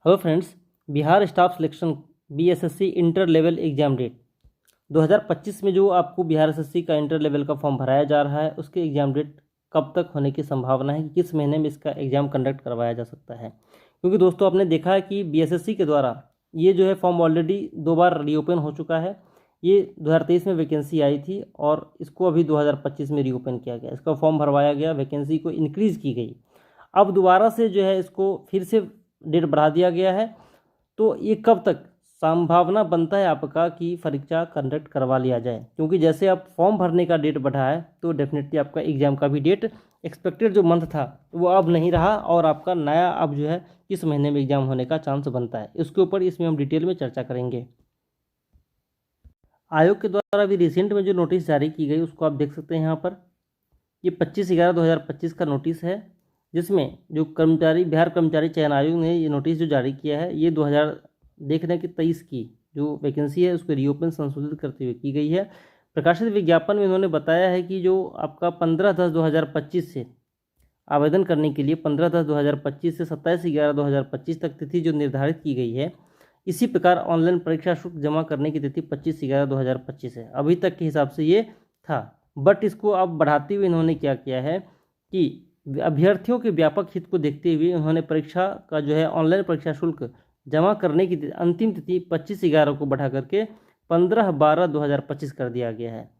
Hello friends, Bihar staff selection BSSC inter level exam date 2025 में जो आपको बिहार एसएससी का इंटर लेवल का फॉर्म भराया जा रहा है, उसके एग्जाम डेट कब तक होने की संभावना है कि किस महीने में इसका एग्ज़ाम कंडक्ट करवाया जा सकता है। क्योंकि दोस्तों, आपने देखा है कि बीएसएससी के द्वारा ये जो है फॉर्म ऑलरेडी 2 बार रीओपन हो चुका है। ये 2023 में वैकेंसी आई थी और इसको अभी 2025 में रीओपन किया गया, इसका फॉर्म भरवाया गया, वैकेंसी को इंक्रीज़ की गई। अब दोबारा से जो है इसको फिर से डेट बढ़ा दिया गया है। तो ये कब तक संभावना बनता है आपका कि परीक्षा कंडक्ट करवा लिया जाए, क्योंकि जैसे आप फॉर्म भरने का डेट बढ़ा है तो डेफिनेटली आपका एग्ज़ाम का भी डेट एक्सपेक्टेड जो मंथ था वो अब नहीं रहा और आपका नया अब जो है किस महीने में एग्ज़ाम होने का चांस बनता है, इसके ऊपर इसमें हम डिटेल में चर्चा करेंगे। आयोग के द्वारा अभी रिसेंट में जो नोटिस जारी की गई उसको आप देख सकते हैं यहाँ पर। ये 25/11/2025 का नोटिस है, जिसमें जो कर्मचारी बिहार कर्मचारी चयन आयोग ने ये नोटिस जो जारी किया है, ये 2023 की जो वैकेंसी है उसको रीओपन संशोधित करते हुए की गई है। प्रकाशित विज्ञापन में उन्होंने बताया है कि जो आपका 15/10/2025 से आवेदन करने के लिए 15/10/2025 से 27/11/2025 तक तिथि जो निर्धारित की गई है, इसी प्रकार ऑनलाइन परीक्षा शुल्क जमा करने की तिथि 25/11/2025 है। अभी तक के हिसाब से ये था, बट इसको अब बढ़ाते हुए इन्होंने क्या किया है कि अभ्यर्थियों के व्यापक हित को देखते हुए उन्होंने परीक्षा का जो है ऑनलाइन परीक्षा शुल्क जमा करने की अंतिम तिथि 25/11 को बढ़ा करके 15/12/2025 कर दिया गया है।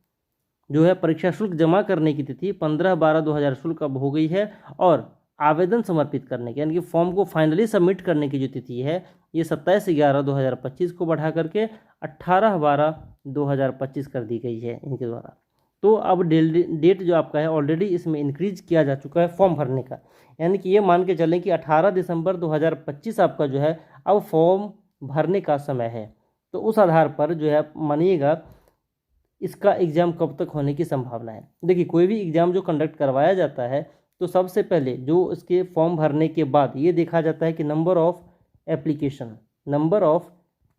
जो है परीक्षा शुल्क जमा करने की तिथि 15/12/2000 शुल्क अब हो गई है और आवेदन समर्पित करने की यानी कि फॉर्म को फाइनली सबमिट करने की जो तिथि है ये 27/11/2025 को बढ़ा करके 18/12/2025 कर दी गई है इनके द्वारा। तो अब डेट जो आपका है ऑलरेडी इसमें इंक्रीज किया जा चुका है फॉर्म भरने का, यानी कि ये मान के चलें कि 18 दिसंबर 2025 आपका जो है अब फॉर्म भरने का समय है। तो उस आधार पर जो है मानिएगा इसका एग्ज़ाम कब तक होने की संभावना है। देखिए, कोई भी एग्ज़ाम जो कंडक्ट करवाया जाता है तो सबसे पहले जो इसके फॉर्म भरने के बाद ये देखा जाता है कि नंबर ऑफ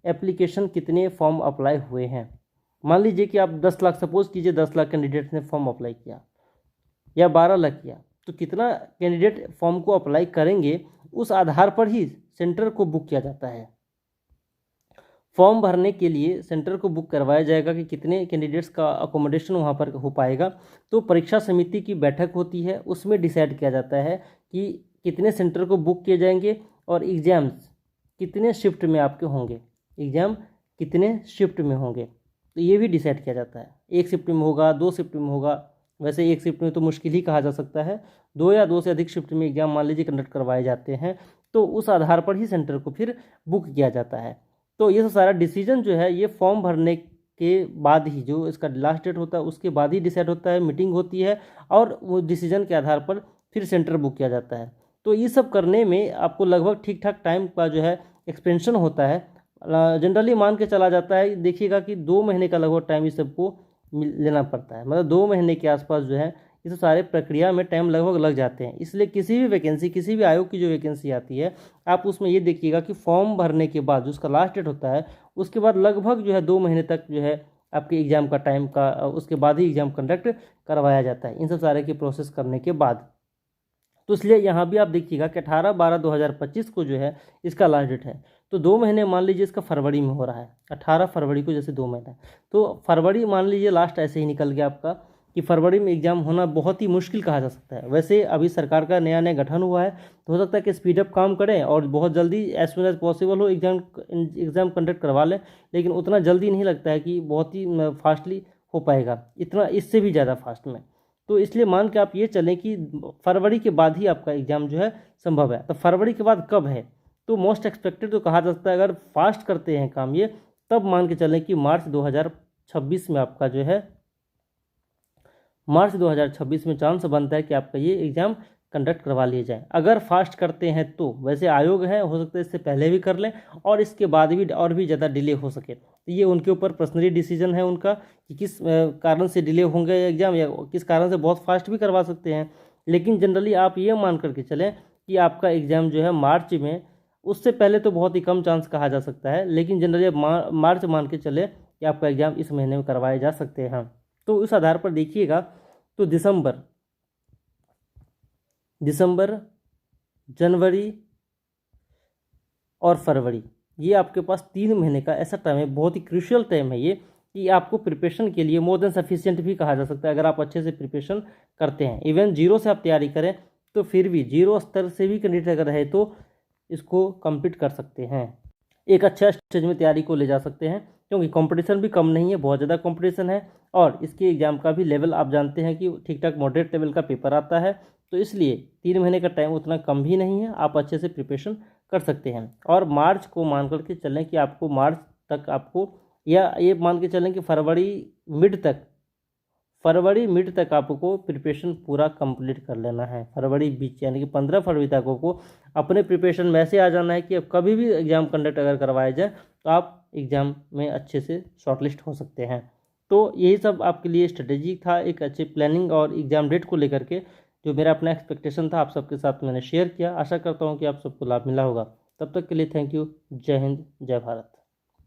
एप्लीकेशन कितने फॉर्म अप्लाई हुए हैं। मान लीजिए कि आप 10 लाख, सपोज कीजिए 10 लाख कैंडिडेट्स ने फॉर्म अप्लाई किया या 12 लाख किया, तो कितना कैंडिडेट फॉर्म को अप्लाई करेंगे उस आधार पर ही सेंटर को बुक किया जाता है। फॉर्म भरने के लिए सेंटर को बुक करवाया जाएगा कि कितने कैंडिडेट्स का अकोमोडेशन वहाँ पर हो पाएगा। तो परीक्षा समिति की बैठक होती है, उसमें डिसाइड किया जाता है कि कितने सेंटर को बुक किए जाएंगे और एग्ज़ाम्स कितने शिफ्ट में आपके होंगे, एग्ज़ाम कितने शिफ्ट में होंगे, तो ये भी डिसाइड किया जाता है। एक शिफ्ट में होगा, 2 शिफ्ट में होगा, वैसे एक शिफ्ट में तो मुश्किल ही कहा जा सकता है, 2 या 2 से अधिक शिफ्ट में एग्ज़ाम मान लीजिए कंडक्ट करवाए जाते हैं, तो उस आधार पर ही सेंटर को फिर बुक किया जाता है। तो ये सारा डिसीजन जो है ये फॉर्म भरने के बाद ही, जो इसका लास्ट डेट होता है उसके बाद ही डिसाइड होता है, मीटिंग होती है और वो डिसीजन के आधार पर फिर सेंटर बुक किया जाता है। तो ये सब करने में आपको लगभग ठीक ठाक टाइम का जो है एक्सपेंशन होता है। जनरली मान के चला जाता है, देखिएगा कि 2 महीने का लगभग टाइम इस सबको लेना पड़ता है, मतलब 2 महीने के आसपास जो है इस सारे प्रक्रिया में टाइम लगभग लग जाते हैं। इसलिए किसी भी वैकेंसी, किसी भी आयोग की जो वैकेंसी आती है, आप उसमें ये देखिएगा कि फॉर्म भरने के बाद जो उसका लास्ट डेट होता है उसके बाद लगभग जो है 2 महीने तक जो है आपके एग्ज़ाम का टाइम का, उसके बाद ही एग्ज़ाम कंडक्ट करवाया जाता है इन सब सारे की प्रोसेस करने के बाद। तो इसलिए यहाँ भी आप देखिएगा कि 18/12/2025 को जो है इसका लास्ट डेट है। तो 2 महीने मान लीजिए इसका फरवरी में हो रहा है, 18 फरवरी को जैसे 2 महीना, तो फरवरी मान लीजिए लास्ट ऐसे ही निकल गया आपका कि फरवरी में एग्ज़ाम होना बहुत ही मुश्किल कहा जा सकता है। वैसे अभी सरकार का नया नया गठन हुआ है तो हो सकता है कि स्पीडअप काम करें और बहुत जल्दी एज सुन एज पॉसिबल हो एग्ज़ाम कंडक्ट करवा लें, लेकिन उतना जल्दी नहीं लगता है कि बहुत ही फास्टली हो पाएगा, इतना इससे भी ज़्यादा फास्ट में। तो इसलिए मान के आप ये चलें कि फरवरी के बाद ही आपका एग्ज़ाम जो है संभव है। तो फरवरी के बाद कब है, तो मोस्ट एक्सपेक्टेड तो कहा जा सकता है अगर फास्ट करते हैं काम ये, तब मान के चलें कि मार्च 2026 में आपका जो है मार्च 2026 में चांस बनता है कि आपका ये एग्ज़ाम कंडक्ट करवा लिए जाए। अगर फास्ट करते हैं तो वैसे आयोग है, हो सकता है इससे पहले भी कर लें और इसके बाद भी और भी ज़्यादा डिले हो सके, तो ये उनके ऊपर पर्सनली डिसीजन है उनका कि किस कारण से डिले होंगे एग्ज़ाम या किस कारण से बहुत फास्ट भी करवा सकते हैं। लेकिन जनरली आप ये मान करके चलें कि आपका एग्ज़ाम जो है मार्च में, उससे पहले तो बहुत ही कम चांस कहा जा सकता है, लेकिन जनरली मार्च मान के चले कि आपका एग्ज़ाम इस महीने में करवाए जा सकते हैं। तो उस आधार पर देखिएगा तो दिसंबर, जनवरी और फरवरी, ये आपके पास 3 महीने का ऐसा टाइम है, बहुत ही क्रूशियल टाइम है ये, कि आपको प्रिपरेशन के लिए मोर देन सफिशिएंट भी कहा जा सकता है अगर आप अच्छे से प्रिपरेशन करते हैं। इवन जीरो से आप तैयारी करें तो फिर भी जीरो स्तर से भी कैंडिडेट अगर रहे तो इसको कंप्लीट कर सकते हैं, एक अच्छा स्टेज में तैयारी को ले जा सकते हैं, क्योंकि कंपटीशन भी कम नहीं है, बहुत ज़्यादा कंपटीशन है। और इसके एग्ज़ाम का भी लेवल आप जानते हैं कि ठीक ठाक मॉडरेट लेवल का पेपर आता है, तो इसलिए 3 महीने का टाइम उतना कम भी नहीं है, आप अच्छे से प्रिपरेशन कर सकते हैं। और मार्च को मान करके चलें कि आपको मार्च तक आपको, या ये मान के चलें कि फरवरी मिड तक आपको प्रिपरेशन पूरा कंप्लीट कर लेना है। फरवरी बीच यानी कि 15 फरवरी तक आपको अपने प्रिपरेशन में ऐसे आ जाना है कि अब कभी भी एग्ज़ाम कंडक्ट अगर करवाया जाए तो आप एग्ज़ाम में अच्छे से शॉर्टलिस्ट हो सकते हैं। तो यही सब आपके लिए स्ट्रेटेजी था, एक अच्छी प्लानिंग और एग्ज़ाम डेट को लेकर के जो मेरा अपना एक्सपेक्टेशन था आप सबके साथ मैंने शेयर किया। आशा करता हूँ कि आप सबको लाभ मिला होगा। तब तक के लिए थैंक यू। जय हिंद, जय भारत।